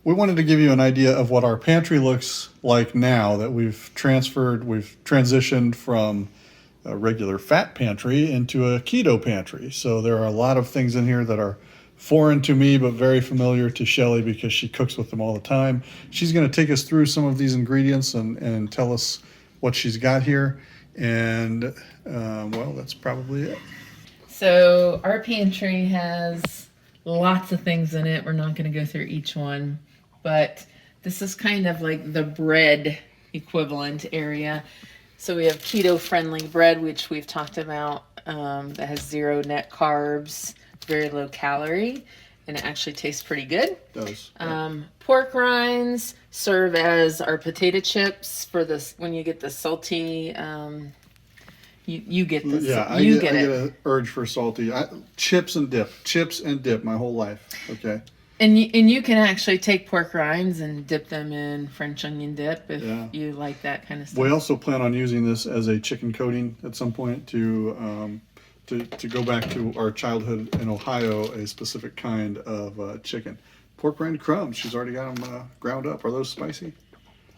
we wanted to give you an idea of what our pantry looks like now that we've transitioned from a regular fat pantry into a keto pantry. So there are a lot of things in here that are foreign to me, but very familiar to Shelly because she cooks with them all the time. She's going to take us through some of these ingredients and tell us what she's got here. And, well, that's probably it. So our pantry has lots of things in it. We're not going to go through each one, but this is kind of like the bread equivalent area. So we have keto-friendly bread, which we've talked about, that has 0 net carbs, very low calorie, and it actually tastes pretty good. It does. Pork rinds serve as our potato chips for this. When you get the salty, you get this. Yeah, I get an urge for salty. Chips and dip my whole life. Okay. And you can actually take pork rinds and dip them in French onion dip if you like that kind of stuff. We also plan on using this as a chicken coating at some point to go back to our childhood in Ohio, a specific kind of chicken. Pork rind crumbs. She's already got them ground up. Are those spicy?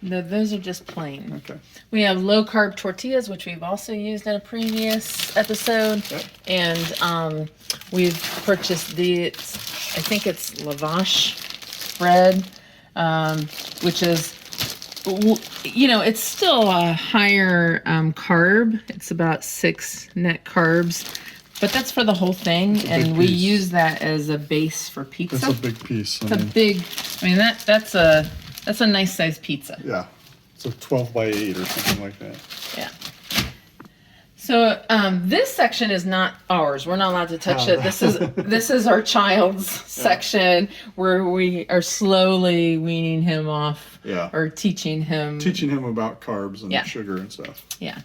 No, those are just plain. Okay. We have low carb tortillas, which we've also used in a previous episode. Yep. And we've purchased I think it's lavash bread, which is, it's still a higher carb. It's about 6 net carbs, but that's for the whole thing. And we use that as a base for pizza. That's a big piece. That's a nice sized pizza. Yeah. It's a 12 by 8 or something like that. Yeah. So this section is not ours. We're not allowed to touch it. This is our child's section where we are slowly weaning him off. Yeah. Or teaching him about carbs and sugar and stuff. Yeah.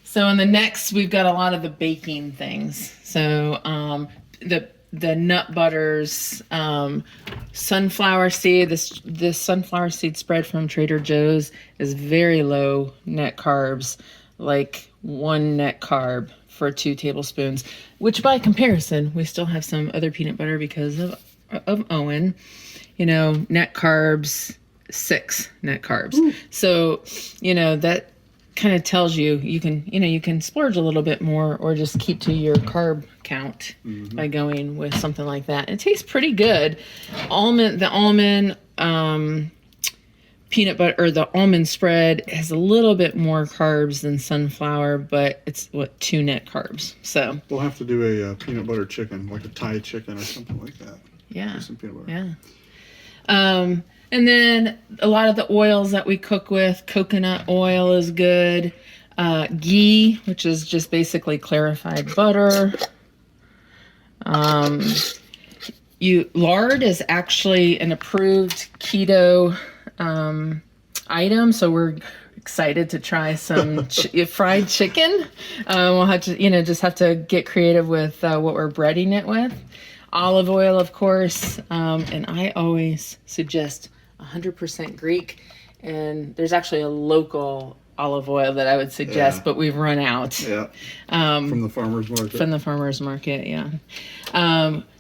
So in the next, we've got a lot of the baking things. So the nut butters, sunflower seed. This sunflower seed spread from Trader Joe's is very low net carbs, like 1 net carb for 2 tablespoons, which by comparison, we still have some other peanut butter because of Owen, net carbs, 6 net carbs. Ooh. So, that kind of tells you can splurge a little bit more or just keep to your carb count by going with something like that. It tastes pretty good. The almond peanut butter or the almond spread has a little bit more carbs than sunflower, but it's 2 net carbs. So we'll have to do a peanut butter chicken, like a Thai chicken or something like that. Yeah. Some peanut butter. Yeah. And then a lot of the oils that we cook with, coconut oil is good. Ghee, which is just basically clarified butter. Lard is actually an approved keto item, so we're excited to try some fried chicken. We'll have to, just have to get creative with what we're breading it with. Olive oil, of course, and I always suggest 100% Greek, and there's actually a local olive oil that I would suggest, but we've run out. Yeah. From the farmer's market. From the farmer's market, yeah.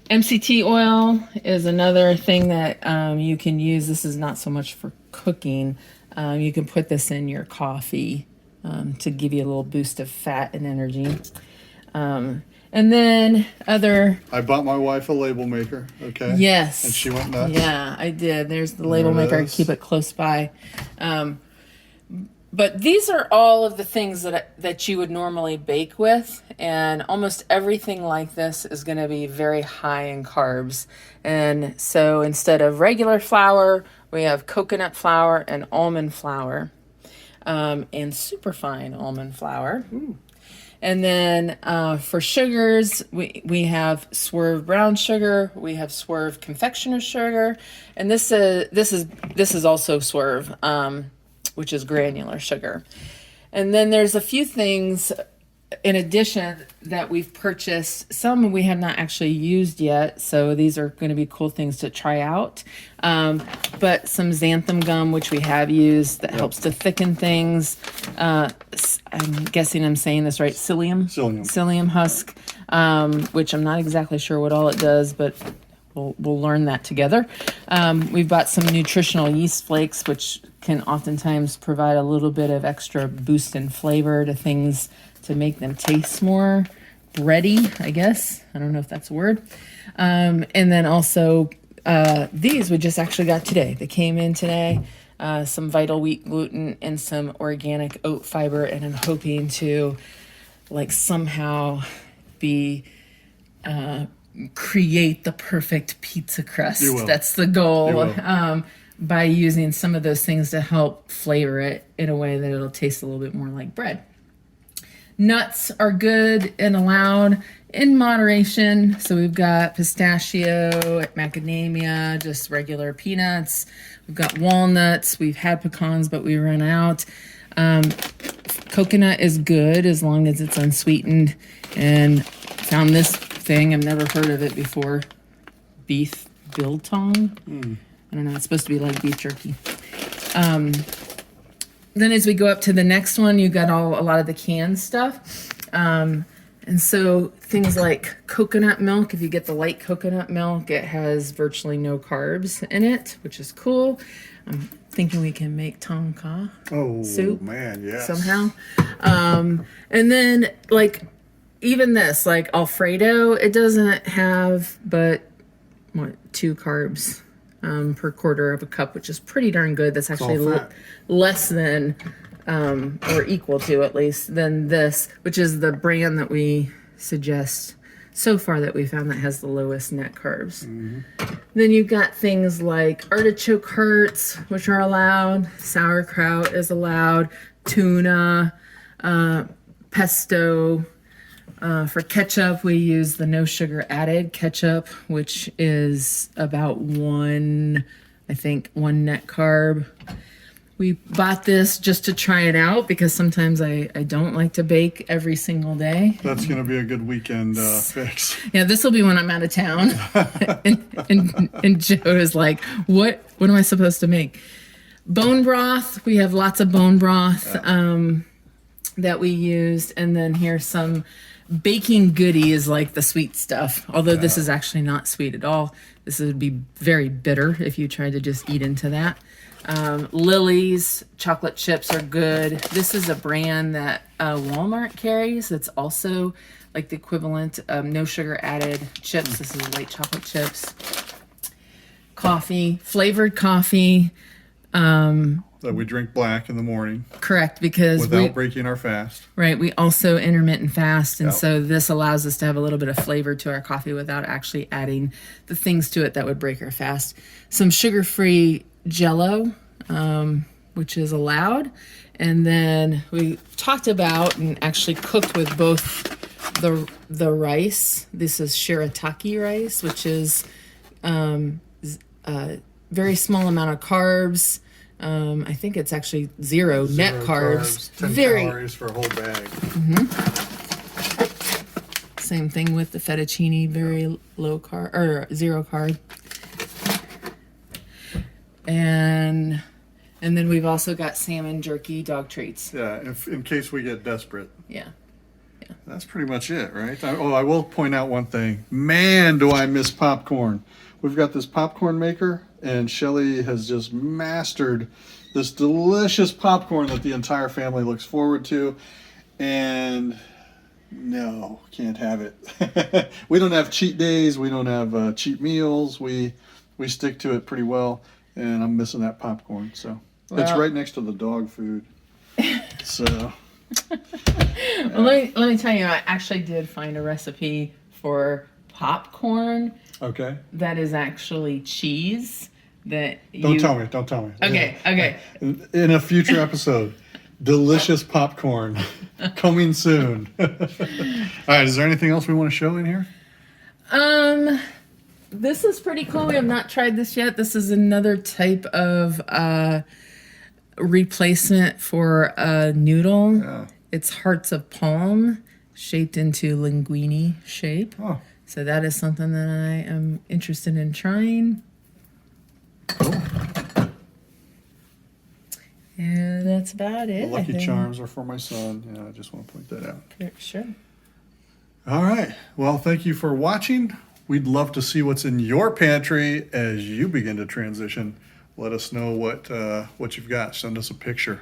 MCT oil is another thing that you can use. This is not so much for cooking. You can put this in your coffee to give you a little boost of fat and energy. And then I bought my wife a label maker, okay? Yes. And she went nuts? Yeah, I did. There's the label maker. I keep it close by. But these are all of the things that you would normally bake with, and almost everything like this is going to be very high in carbs. And so instead of regular flour, we have coconut flour and almond flour, and superfine almond flour. Ooh. And then for sugars, we have Swerve brown sugar, we have Swerve confectioner sugar, and this is also Swerve, which is granular sugar. And then there's a few things in addition that we've purchased. Some we have not actually used yet, so these are going to be cool things to try out. But some xanthan gum, which we have used, that helps to thicken things. I'm guessing I'm saying this right. Psyllium husk, which I'm not exactly sure what all it does, but we'll learn that together. We've got some nutritional yeast flakes, which can oftentimes provide a little bit of extra boost in flavor to things to make them taste more bready, I guess. I don't know if that's a word. And then also these we just actually got today. They came in today. Some vital wheat gluten and some organic oat fiber, and I'm hoping to like somehow be create the perfect pizza crust. You will. That's the goal. You will. By using some of those things to help flavor it in a way that it'll taste a little bit more like bread. Nuts are good and allowed in moderation. So we've got pistachio, macadamia, just regular peanuts. We've got walnuts. We've had pecans, but we ran out. Coconut is good as long as it's unsweetened. And found this thing. I've never heard of it before. Beef biltong. I don't know. It's supposed to be like beef jerky. Then as we go up to the next one, you got a lot of the canned stuff. And so things like coconut milk, if you get the light coconut milk, it has virtually no carbs in it, which is cool. I'm thinking we can make tonka soup man, yes. somehow. And then like even this, like Alfredo, it doesn't have but 2 carbs per quarter of a cup, which is pretty darn good. That's actually less than or equal to at least than this, which is the brand that we suggest so far that we found that has the lowest net carbs. Then you've got things like artichoke hearts, which are allowed, sauerkraut is allowed, tuna, pesto. For ketchup, we use the no sugar added ketchup, which is about 1 net carb. We bought this just to try it out because sometimes I don't like to bake every single day. That's going to be a good weekend fix. Yeah, this will be when I'm out of town. and Joe is like, what am I supposed to make? Bone broth. We have lots of bone broth that we used. And then here's some baking goodies like the sweet stuff. Although this is actually not sweet at all. This would be very bitter if you tried to just eat into that. Lily's chocolate chips are good. This is a brand that Walmart carries. It's also like the equivalent of no sugar added chips. This is white chocolate chips. Coffee, flavored coffee. That we drink black in the morning. Correct, because without breaking our fast. Right, we also intermittent fast, and so this allows us to have a little bit of flavor to our coffee without actually adding the things to it that would break our fast. Some sugar-free Jello, which is allowed, and then we talked about and actually cooked with both the rice. This is shirataki rice, which is a very small amount of carbs. I think it's actually zero net carbs. 10 calories for a whole bag. Same thing with the fettuccine, very low carb or zero carb. And then we've also got salmon jerky, dog treats. Yeah, in case we get desperate. Yeah. That's pretty much it, right? I will point out one thing. Man, do I miss popcorn. We've got this popcorn maker, and Shelly has just mastered this delicious popcorn that the entire family looks forward to. And no, can't have it. We don't have cheat days. We don't have cheat meals. We stick to it pretty well, and I'm missing that popcorn. So it's right next to the dog food. So... Well, let me tell you, I actually did find a recipe for popcorn. Okay. That is actually cheese. Don't tell me. Okay. In a future episode, delicious popcorn coming soon. All right. Is there anything else we want to show in here? This is pretty cool. We have not tried this yet. This is another type of replacement for a noodle. Yeah. It's hearts of palm shaped into linguine shape. Oh. So that is something that I am interested in trying. Cool. And that's about it. The Lucky Charms are for my son. Yeah, I just want to point that out. Sure. All right. Well, thank you for watching. We'd love to see what's in your pantry as you begin to transition. Let us know what you've got. Send us a picture.